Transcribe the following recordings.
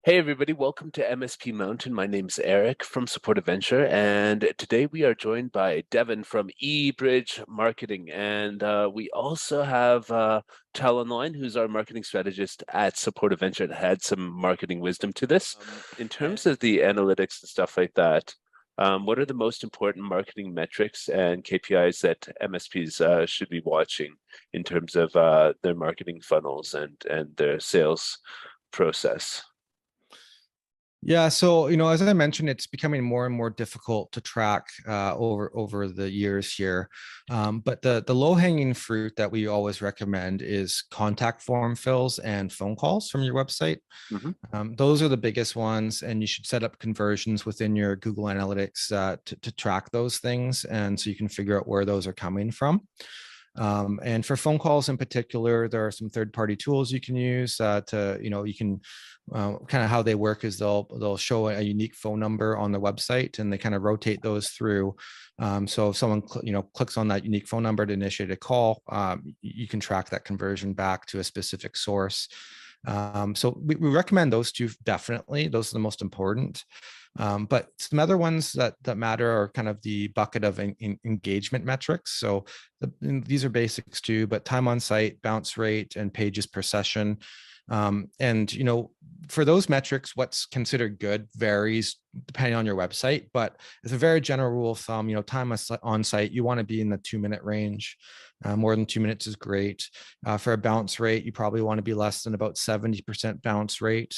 Hey everybody, welcome to MSP Mountain. My name's Eric from Support Adventure, and today we are joined by Devin from eBridge Marketing, and we also have Tal online, who's our marketing strategist at Support Adventure, and had some marketing wisdom to this. In terms of the analytics and stuff like that, what are the most important marketing metrics and KPIs that MSPs should be watching in terms of their marketing funnels and their sales process? Yeah, so as I mentioned, it's becoming more and more difficult to track over the years here. But the low hanging fruit that we always recommend is contact form fills and phone calls from your website. Mm-hmm. Those are the biggest ones, and you should set up conversions within your Google Analytics to track those things, and so you can figure out where those are coming from. And for phone calls in particular, there are some third-party tools you can use you can kind of how they work is they'll show a unique phone number on the website, and they kind of rotate those through. So if someone clicks on that unique phone number to initiate a call, you can track that conversion back to a specific source. So we recommend those two definitely. Those are the most important. But some other ones that matter are kind of the bucket of engagement metrics. So these are basics too, but time on site, bounce rate, and pages per session. And for those metrics, what's considered good varies depending on your website, but as a very general rule of thumb, time on site, you want to be in the 2-minute range. More than 2 minutes is great. For a bounce rate, you probably want to be less than about 70% bounce rate.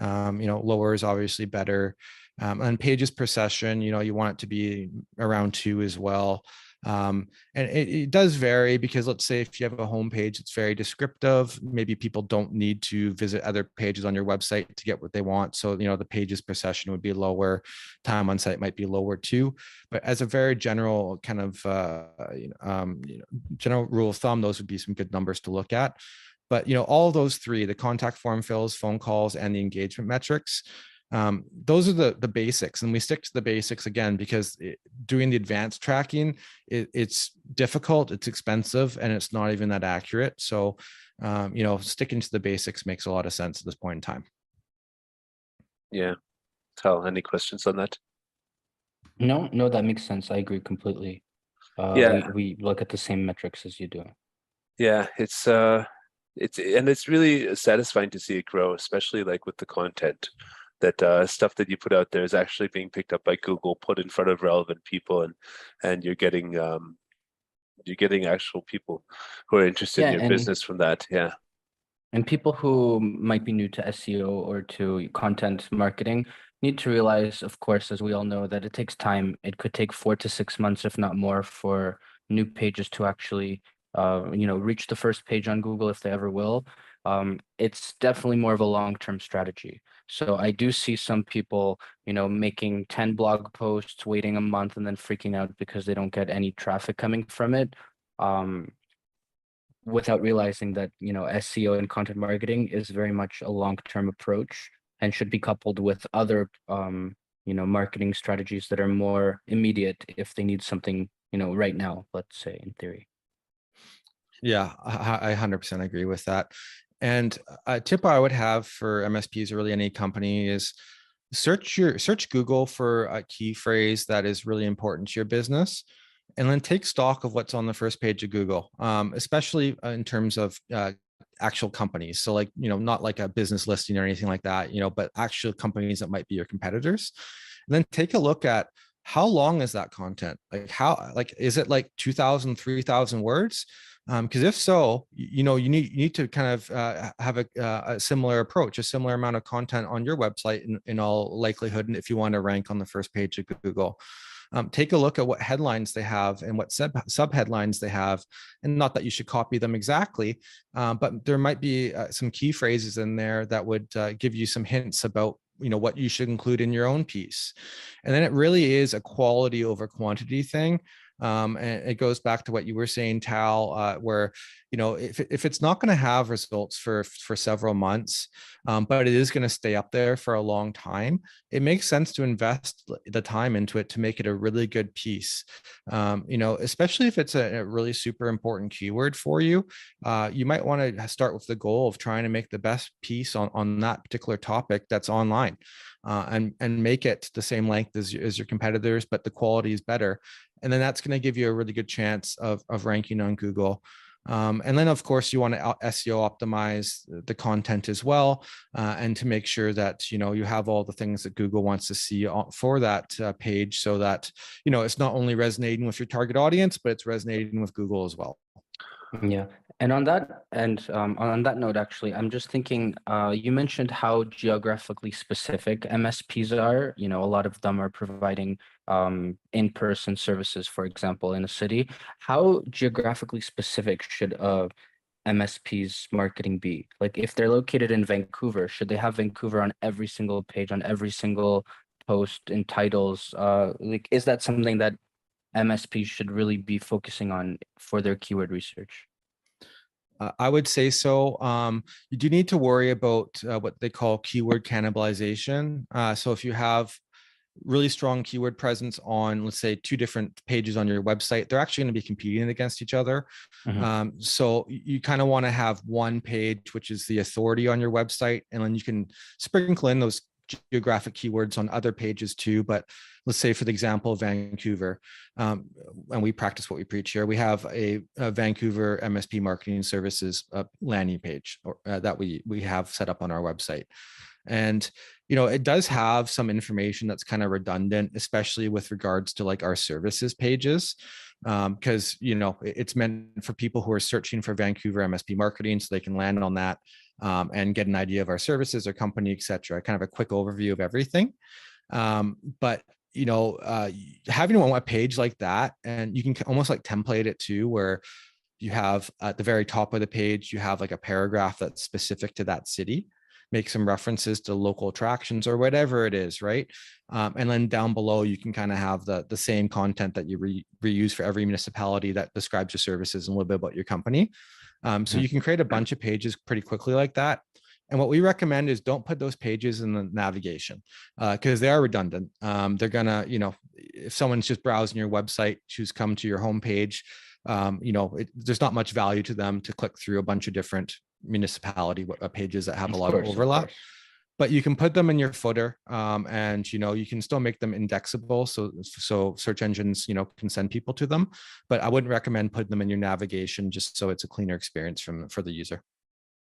Lower is obviously better. And pages per session, you want it to be around 2 as well. And it does vary because let's say if you have a homepage, it's very descriptive. Maybe people don't need to visit other pages on your website to get what they want. So, the pages per session would be lower. Time on site might be lower too. But as a very general kind of, general rule of thumb, those would be some good numbers to look at. But, all of those three, the contact form fills, phone calls, and the engagement metrics, those are the basics, and we stick to the basics again because doing the advanced tracking, it's difficult, it's expensive, and it's not even that accurate. So sticking to the basics makes a lot of sense at this point in time. Yeah. Tal, any questions on that? No, that makes sense. I agree completely. Yeah. We look at the same metrics as you do. Yeah, it's really satisfying to see it grow, especially like with the content that stuff that you put out there is actually being picked up by Google, put in front of relevant people, and you're getting actual people who are interested in your business from that. Yeah. And people who might be new to SEO or to content marketing need to realize, of course, as we all know, that it takes time. It could take 4 to 6 months, if not more, for new pages to actually reach the first page on Google, if they ever will. It's definitely more of a long-term strategy. So I do see some people, making 10 blog posts, waiting a month, and then freaking out because they don't get any traffic coming from it, without realizing that, SEO and content marketing is very much a long-term approach and should be coupled with other, marketing strategies that are more immediate if they need something, right now, let's say, in theory. Yeah, I 100% agree with that. And a tip I would have for MSPs or really any company is search Google for a key phrase that is really important to your business, and then take stock of what's on the first page of Google, especially in terms of actual companies. So like, not like a business listing or anything like that, but actual companies that might be your competitors. And then take a look at how long is that content? Like is it like 2,000, 3,000 words? Because if so, you need to kind of have a similar approach, a similar amount of content on your website in all likelihood, and if you want to rank on the first page of Google. Take a look at what headlines they have and what sub headlines they have, and not that you should copy them exactly, but there might be some key phrases in there that would give you some hints about what you should include in your own piece. And then it really is a quality over quantity thing. And it goes back to what you were saying, Tal, where, if it's not going to have results for several months, but it is going to stay up there for a long time, it makes sense to invest the time into it to make it a really good piece. Especially if it's a really super important keyword for you, you might want to start with the goal of trying to make the best piece on that particular topic that's online, and make it the same length as your competitors, but the quality is better. And then that's going to give you a really good chance of ranking on Google. And then, of course, you want to SEO optimize the content as well, and to make sure that you have all the things that Google wants to see for that page, so that it's not only resonating with your target audience, but it's resonating with Google as well. Yeah. And on that note, actually, I'm just thinking, you mentioned how geographically specific MSPs are. A lot of them are providing in-person services, for example, in a city. How geographically specific should MSP's marketing be? Like, if they're located in Vancouver, should they have Vancouver on every single page, on every single post in titles? Like, is that something that MSPs should really be focusing on for their keyword research? I would say so. You do need to worry about what they call keyword cannibalization. So if you have really strong keyword presence on, let's say, two different pages on your website, they're actually going to be competing against each other. So you kind of want to have one page, which is the authority on your website, and then you can sprinkle in those geographic keywords on other pages too. But let's say, for the example of Vancouver, and we practice what we preach here, we have a Vancouver MSP Marketing Services landing page that we have set up on our website. And it does have some information that's kind of redundant, especially with regards to like our services pages, because it's meant for people who are searching for Vancouver MSP marketing, so they can land on that and get an idea of our services, our company, etc. Kind of a quick overview of everything. But having a page like that, and you can almost like template it too, where you have at the very top of the page, you have like a paragraph that's specific to that city, make some references to local attractions or whatever it is, right? And then down below, you can kind of have the same content that you reuse for every municipality that describes your services and a little bit about your company. So you can create a bunch of pages pretty quickly like that. And what we recommend is don't put those pages in the navigation, because they are redundant. They're gonna, if someone's just browsing your website, choose come to your homepage, there's not much value to them to click through a bunch of different municipality pages that have a lot of overlap. But you can put them in your footer, and you can still make them indexable, so search engines can send people to them. But I wouldn't recommend putting them in your navigation, just so it's a cleaner experience for the user.